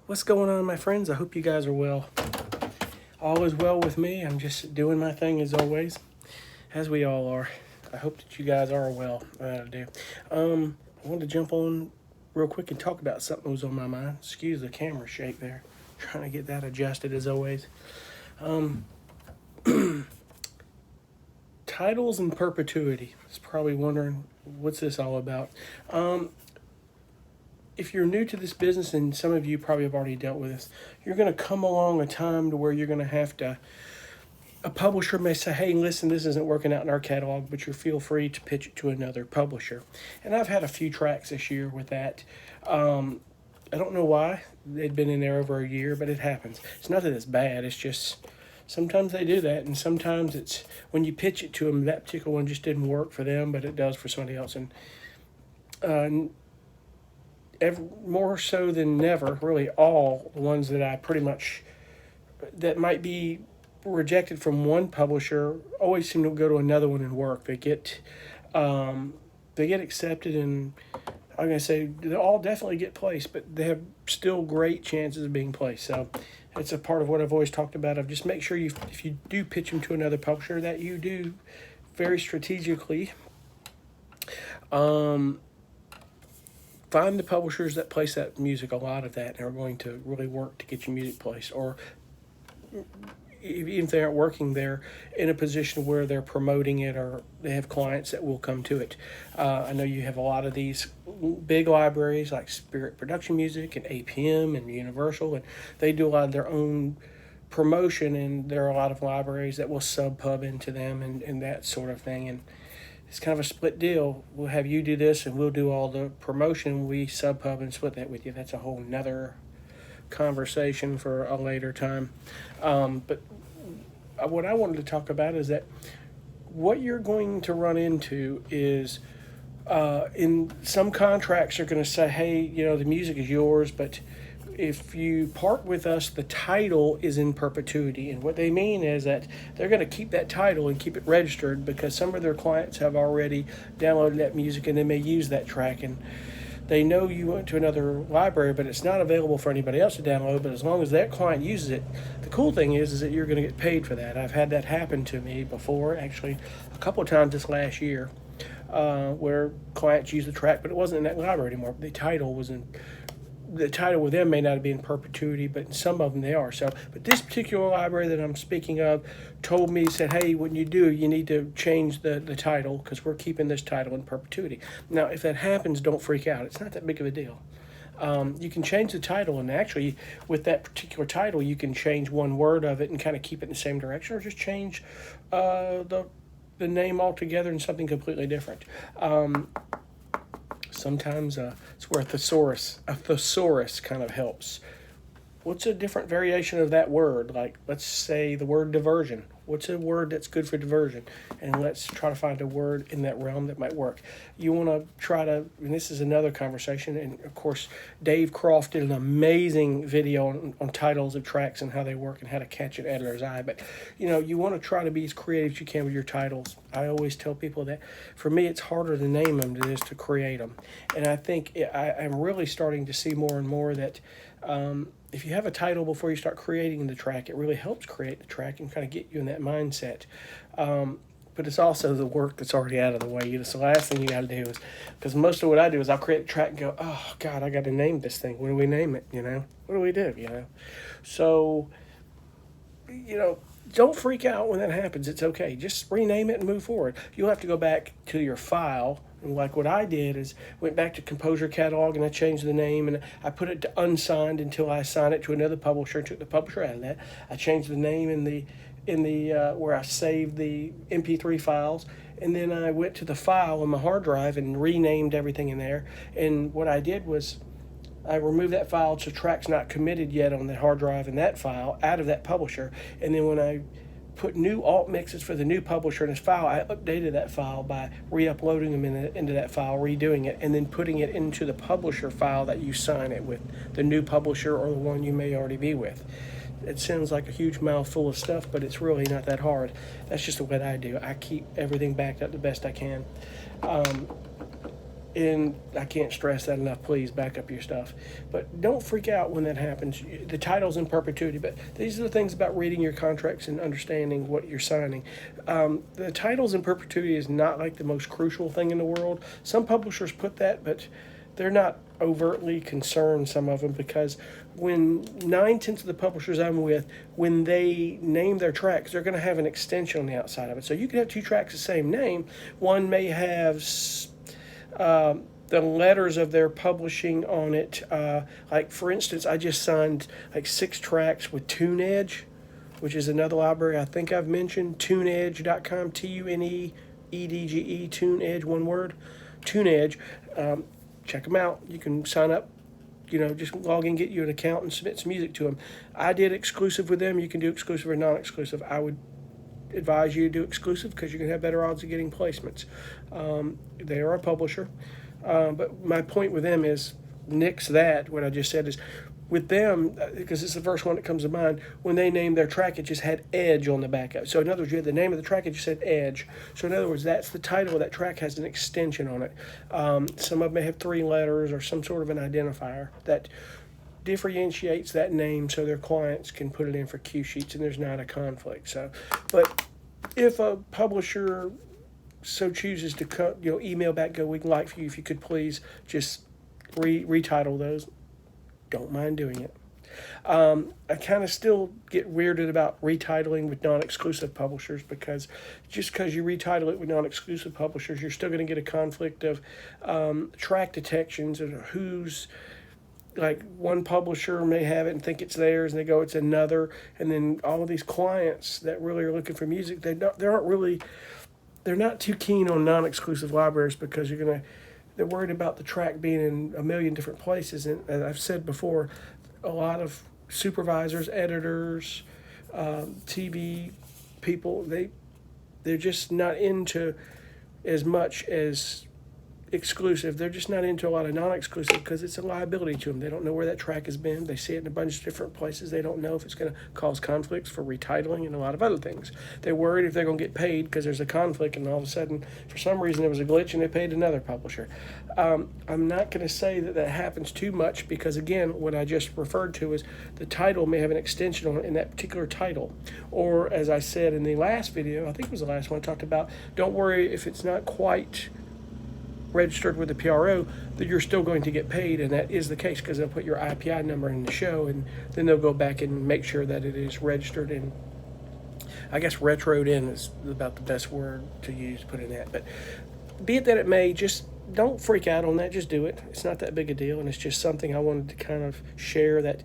What's going on, my friends? I hope you guys are well. All is well with me. I'm just doing my thing as always, as we all are. I hope that you guys are well. I do. I wanted to jump on real quick and talk about something that was on my mind. Excuse the camera shake there. Trying to get that adjusted as always. Titles and perpetuity. It's probably wondering what's this all about. If you're new to this business, and some of you probably have already dealt with this, you're going to come along a time to where you're going to have to. A publisher may say, "Hey, listen, this isn't working out in our catalog, but you feel free to pitch it to another publisher." And I've had a few tracks this year with that. I don't know why they'd been in there over a year, but it happens. It's not that it's bad. It's just sometimes they do that, and sometimes it's when you pitch it to them, that particular one just didn't work for them, but it does for somebody else. And more so than never, really all the ones that I pretty much that might be rejected from one publisher always seem to go to another one and work. They get accepted, and I'm gonna say they all definitely get placed, but they have still great chances of being placed. So it's a part of what I've always talked about. Of just make sure if you do pitch them to another publisher, that you do very strategically. Find the publishers that place that music, a lot of that, and are going to really work to get your music placed. Or even if they aren't working, they're in a position where they're promoting it, or they have clients that will come to it. I know you have a lot of these big libraries like Spirit Production Music and APM and Universal, and they do a lot of their own promotion, and there are a lot of libraries that will sub pub into them and that sort of thing. And it's kind of a split deal. We'll have you do this, and we'll do all the promotion. We sub pub and split that with you. That's a whole nother conversation for a later time. But what I wanted to talk about is that what you're going to run into is in some contracts are going to say, "Hey, the music is yours, but if you part with us, the title is in perpetuity." And what they mean is that they're going to keep that title and keep it registered because some of their clients have already downloaded that music and they may use that track. And they know you went to another library, but it's not available for anybody else to download. But as long as that client uses it, the cool thing is that you're going to get paid for that. I've had that happen to me before, actually, a couple of times this last year, where clients use the track, but it wasn't in that library anymore. The title with them may not be in perpetuity, but in some of them they are. So, but this particular library that I'm speaking of said, "Hey, when you do, you need to change the title because we're keeping this title in perpetuity." Now, if that happens, don't freak out. It's not that big of a deal. You can change the title, and actually, with that particular title, you can change one word of it and kind of keep it in the same direction, or just change the name altogether in something completely different. Sometimes it's where a thesaurus kind of helps. What's a different variation of that word? Like, let's say the word diversion. What's a word that's good for diversion? And let's try to find a word in that realm that might work. You want to try to, and this is another conversation, and of course, Dave Croft did an amazing video on titles of tracks and how they work and how to catch an editor's eye. But, you want to try to be as creative as you can with your titles. I always tell people that for me, it's harder to name them than it is to create them. And I think I'm really starting to see more and more that if you have a title before you start creating the track, it really helps create the track and kind of get you in that mindset. But it's also the work that's already out of the way. It's the last thing you got to do is, because most of what I do is I'll create a track and go, "Oh God, I got to name this thing. What do we name it? What do we do? So, don't freak out when that happens. It's okay. Just rename it and move forward. You'll have to go back to your file. And like what I did is went back to Composer Catalog and I changed the name and I put it to unsigned until I assigned it to another publisher and took the publisher out of that. I changed the name in the where I saved the MP3 files, and then I went to the file on my hard drive and renamed everything in there. And what I did was I removed that file to tracks not committed yet on the hard drive in that file out of that publisher. And then when I put new alt mixes for the new publisher in this file, I updated that file by re-uploading them into that file, redoing it, and then putting it into the publisher file that you sign it with, the new publisher or the one you may already be with. It sounds like a huge mouthful of stuff, but it's really not that hard. That's just what I do. I keep everything backed up the best I can. And I can't stress that enough. Please back up your stuff. But don't freak out when that happens. The title's in perpetuity, but these are the things about reading your contracts and understanding what you're signing. The title's in perpetuity is not like the most crucial thing in the world. Some publishers put that, but they're not overtly concerned, some of them, because when 9/10 of the publishers I'm with, when they name their tracks, they're going to have an extension on the outside of it. So you can have two tracks the same name. One may have the letters of their publishing on it. Like, for instance, I just signed like 6 tracks with TuneEdge, which is another library I think I've mentioned. TuneEdge.com, TuneEdge, TuneEdge, one word. TuneEdge. Check them out. You can sign up. Just log in, get you an account, and submit some music to them. I did exclusive with them. You can do exclusive or non-exclusive. I would advise you to do exclusive because you're going to have better odds of getting placements. They are a publisher. But my point with them is, nix that, what I just said is, with them, because it's the first one that comes to mind, when they named their track, it just had Edge on the back of it. So in other words, you had the name of the track, it just said Edge. So in other words, that's the title of that track, has an extension on it. Some of them may have 3 letters or some sort of an identifier that differentiates that name so their clients can put it in for cue sheets and there's not a conflict. So, but if a publisher so chooses to email back, go, we'd like for you, if you could please just retitle those. Don't mind doing it. I kind of still get weirded about retitling with non-exclusive publishers, because just because you retitle it with non-exclusive publishers, you're still going to get a conflict of track detections and who's, like, one publisher may have it and think it's theirs, and they go, it's another, and then all of these clients that really are looking for music, they're not too keen on non-exclusive libraries, because they're worried about the track being in a million different places. And as I've said before, a lot of supervisors, editors, TV people, they're just not into as much as exclusive. They're just not into a lot of non-exclusive because it's a liability to them. They don't know where that track has been. They see it in a bunch of different places. They don't know if it's going to cause conflicts for retitling and a lot of other things. They're worried if they're going to get paid because there's a conflict, and all of a sudden, for some reason, there was a glitch and they paid another publisher. I'm not going to say that happens too much, because, again, what I just referred to is the title may have an extension on it in that particular title. Or, as I said in the last video, I think it was the last one, I talked about, don't worry if it's not quite registered with the PRO, that you're still going to get paid, and that is the case, because they'll put your IPI number in the show, and then they'll go back and make sure that it is registered, and I guess retroed in is about the best word to use to put in that. But be it that it may, just don't freak out on that. Just do it. It's not that big a deal, and it's just something I wanted to kind of share, that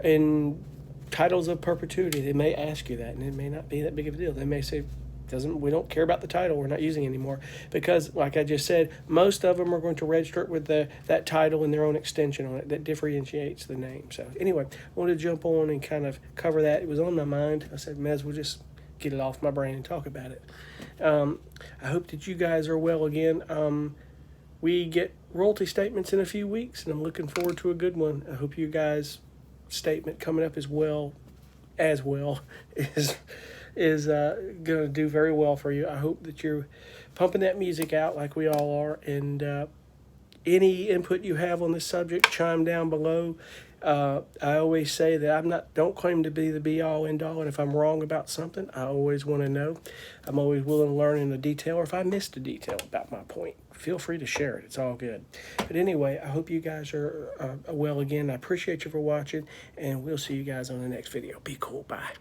in titles of perpetuity, they may ask you that, and it may not be that big of a deal. They may say, we don't care about the title, we're not using it anymore, because, like I just said, most of them are going to register it with that title and their own extension on it that differentiates the name. So anyway, I wanted to jump on and kind of cover that. It was on my mind. I said, may as well just get it off my brain and talk about it. I hope that you guys are well again. We get royalty statements in a few weeks, and I'm looking forward to a good one. I hope you guys' statement coming up as well is going to do very well for you. I hope that you're pumping that music out like we all are, and any input you have on this subject, chime down below. I always say that don't claim to be the be-all, end-all, and if I'm wrong about something, I always want to know. I'm always willing to learn in the detail, or if I missed a detail about my point, feel free to share it. It's all good. But anyway, I hope you guys are well again. I appreciate you for watching, and we'll see you guys on the next video. Be cool. Bye.